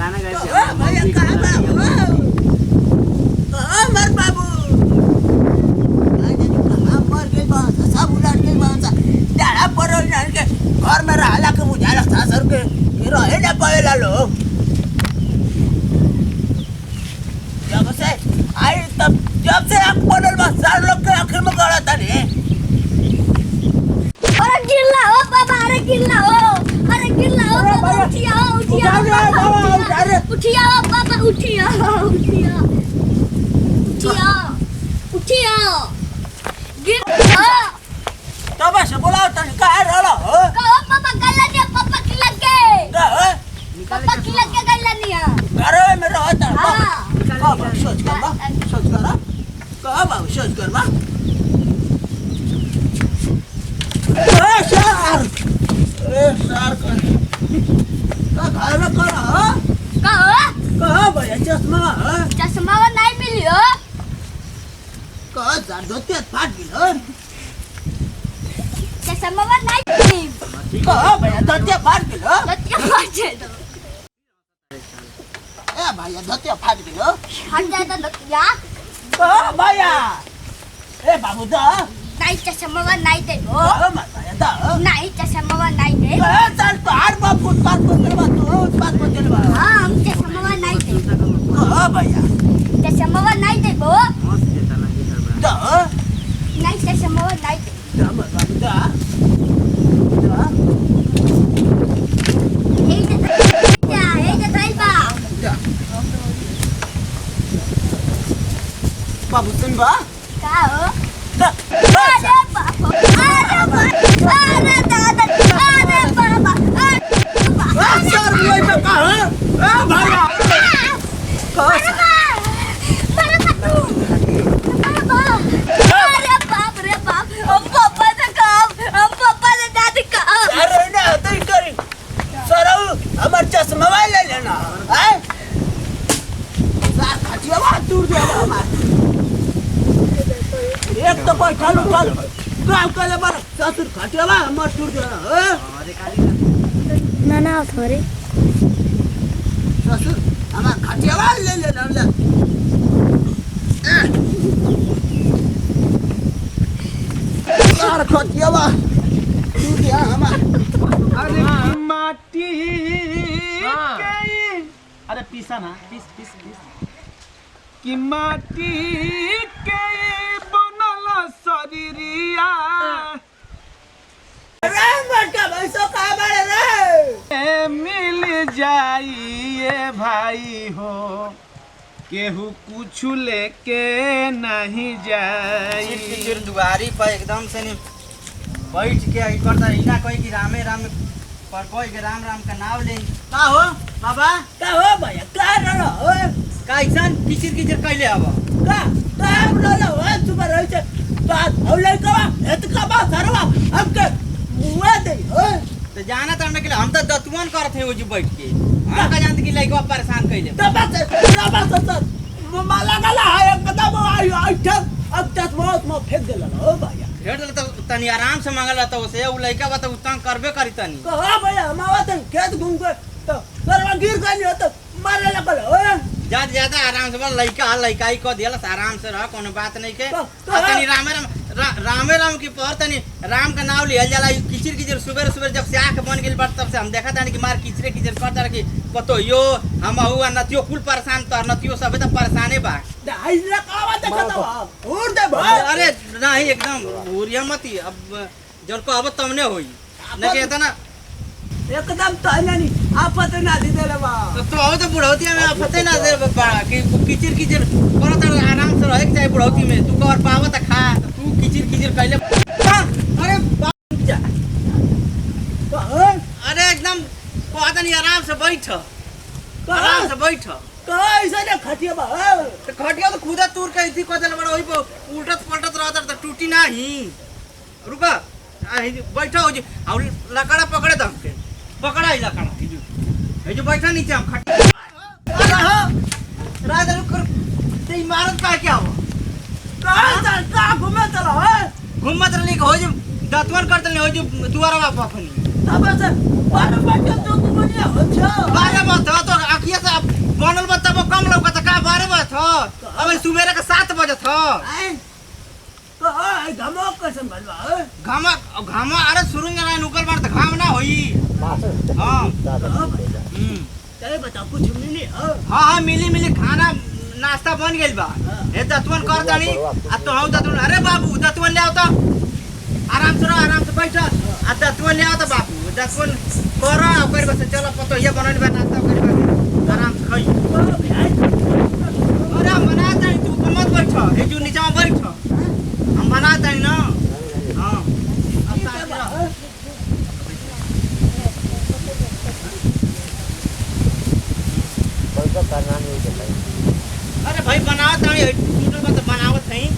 गाना गाए भैया कहाँ बा मर बाबू कहाँ मर गई बा सब उलट गई बा डाला पड़ो के घर में रहला के बुझाला था सर के रहे ना पाएला लोग जब से आप बोलल बा सार लोग के आखिर में गड़ा था ने अरे गिल्ला हो बाबा अरे गिल्ला हो उठिया उठिया बाबा उठिया गिर तब से बोला तन का रहला हो कहो पापा गल्ला ने पापा की लगे पापा की लगे गल्ला ने अरे में रहता हां सोच कर बा सार का घर में कहा भैया चश्मा नहीं मिलियो कहा धोती फाट गिलो चश्मा नहीं मिली कहा भैया धोती फाट गिलो ए भैया धोती फाट गिलो हट जाए तो नतिया कहा भैया ए बाबू दा नहीं चश्मा नहीं दे वो मत भैया दा नहीं चश्मा नहीं दे ए चल तार बाप तार को चलवा तू बात को चलवा हां हम चश्मा नहीं दे कहा भैया चश्मा नहीं दे वो मस्त देता ना गिटार दा नहीं चश्मा नहीं दे बाबू दा बाबू सुन बा का हो अरे बाबा अरे दादा अरे बाबा सर बोल तो का है ए भैया अरे बाप रे बाप हम पापा से काम हम पापा से दादी काम अरे ना तो करी सर हमार चश्मा ले लेना हैं साथ खटिया दूर दे हमार एक तो बैठा लो चल काम करे बार ससुर खटिया हमार दूर दे ना ना सॉरी ससुर हमार खटिया ले लेना ले सार खटिया दूर दे हमार अरे माटी अरे पीसा ना पीस कि माटी के बनल शरीरिया रे मटका भैंसो का बड़े रे मिल जाइए भाई हो केहू कुछ लेके नहीं जाई चिर दुआरी पर एकदम से नहीं बैठ के आई करता इना कोई कि रामे राम पर कोई के राम राम का नाम ले का हो बाबा का हो भैया का रलो हो का ऐसन किचिर कैले अब का हम रलो हो सुबह रह से बात औले का एत का बात सरवा हम के मुआ दे हो तो जाना तड़ने के लिए हम तो दतुअन करत है वो जो बैठ के हम का जानते कि लइकवा परेशान कैले तब सर माला गला है एकदम आई अब तक बहुत में फेंक देला हो भैया भेट तो तनी आराम से मांगल तो उसे उ लइका बा तो उतंग करबे करी तनी कहा भैया हम आवत खेत घूम के तो सरवा गिर गई हो तो मारे लगल हो ज्यादा आराम से बोल लइका ही को दियला आराम से रह कोनो बात नहीं के तनी रामे राम की पहर तनी राम का नाम लिया जाला किचिर सुबह जब से आंख बन गेल तब से हम देखा तानी कि मार किचरे करता कि कतो यो हम हुआ नतियो कुल परेशान तो नतियो सब तो परेशाने बा दाई ला कावा देखत हो उड़ दे भाई अरे नहीं एकदम भूरिया मती अब जन को अब तमने होई न के तना एकदम तो नहीं आपत ना दी देले बा तो अब तो बुढ़ौती में पता ना दे बा कि किचिर करो तो आराम से रहे के चाहे बुढ़ौती में तू कर पाव त खा तू किचिर कैले अरे जा अरे एकदम कहता नहीं आराम से बैठ कैसे ने खटिया बा तो खटिया तो खुदा तूर के थी कदल बड़ा होई उल्टत पलटत रहता तो टूटी नहीं रुका बैठा हो जी और लकड़ा पकड़े दम के पकड़ा ही लकड़ा ये जो बैठा नीचे हम खटिया अरे हां रात रुक ते इमारत का क्या हुआ का घूमे चलो है घूमत रही हो जो दतवन करते हो जो दुआरा वापस नहीं तब से बार बार तो बढ़िया हो छो बारे बात तो आखिया से बनल बा तब कम लौकत का 12 बजे हो अब सुबेरे के 7 बजे हो आए तो घमो कसम बनवा घाम अरे शुरू में ना नुकल बार त घाम ना होई हां चले बताओ कुछ मिली हां मिली खाना नाश्ता बन गेल बा ए दतवन कर तानी आ तो हम दतवन अरे बाबू दतवन ले आओ तो आराम से बैठ आ दतवन ले आओ तो बाबू दतवन कर ओकर बस चलो पतो ये बनल बा नाश्ता ओकर बस आराम से खाई अरे बना तानी तू मत बैठ ए जो नीचे में बैठ हम बना तानी ना हां अब तानी अरे भाई बनाओ तानी टूटल बा तो बनावत हई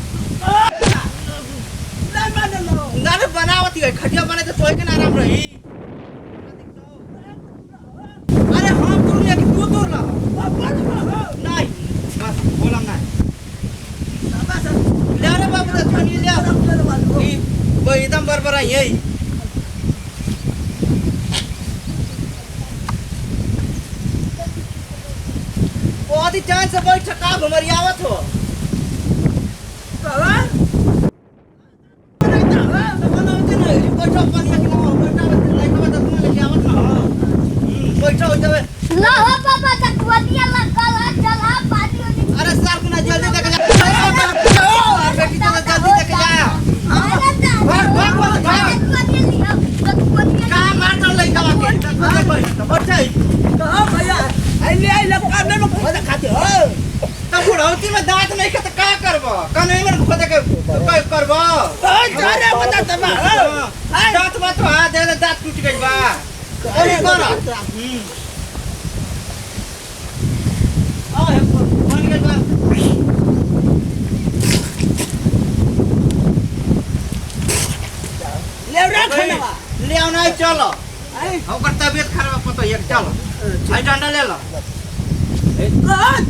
ना रे बनावत है खटिया बने तो तोय के ना आराम रही अरे हम तुम ये कि तू दूर ला नहीं बस बोलम ना ले रे बाबू तो छानी ले ई वो एकदम बरबर है यही बहुत ही चांस से बैठ का भमरियावत हो ना हो पापा तकवनिया लगल है चला पानी उनी अरे सर कुना जल्दी देख जा बेटी तो जल्दी देख जा का मार कर लइका के बच्चाई तो भैया आइले आई लग काने में खोदा खाते हो तो बुढ़ौती में दांत नहीं के तो का करबो कने में खोदे के काय करबो तो जाने बता तब दांत मत हा दे दांत टूट गई बा अरे कर आ बन गई बा ले रखनवा ले आओ ना चलो आई ओकर तबीयत खराब पतो एक चलो आई डंडा ले लो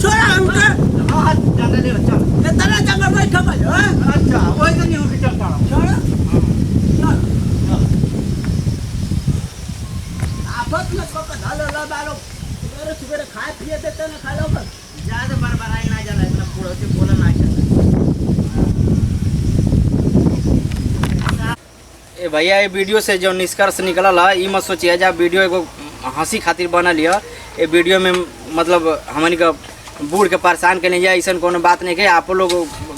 छोड़ा हमके हां डंडा ले लो चलो कितना जगह बैठ खबर अच्छा ओए तो नहीं उठ चल पड़ा छोड़ा आफत में को डालो ला बालो सुबह खाए पिए देते ना खा लो ज्यादा बरबराई ना जाला इतना पूरा से बोला ना चला ए भैया ये वीडियो से जो निष्कर्ष निकलल है ई मत सोचिए जा वीडियो एगो हंसी खातिर बनल है ये वीडियो में मतलब हमनी का बूढ़ के परेशान के नहीं ऐसा कोनो बात नहीं है आप लोग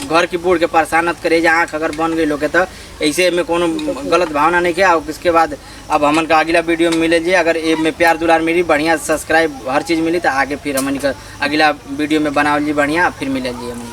घर की बूढ़ के परेशान मत करे आँख अगर बन गई लोग तो ऐसे में कोनो गलत भावना नहीं है और इसके बाद अब हमन का अगला वीडियो में मिले जी अगर ये में प्यार दुलार मिली बढ़िया सब्सक्राइब हर चीज़ मिली तो आगे फिर हमन का अगला वीडियो में बनाओ जी बढ़िया फिर मिले जी हमन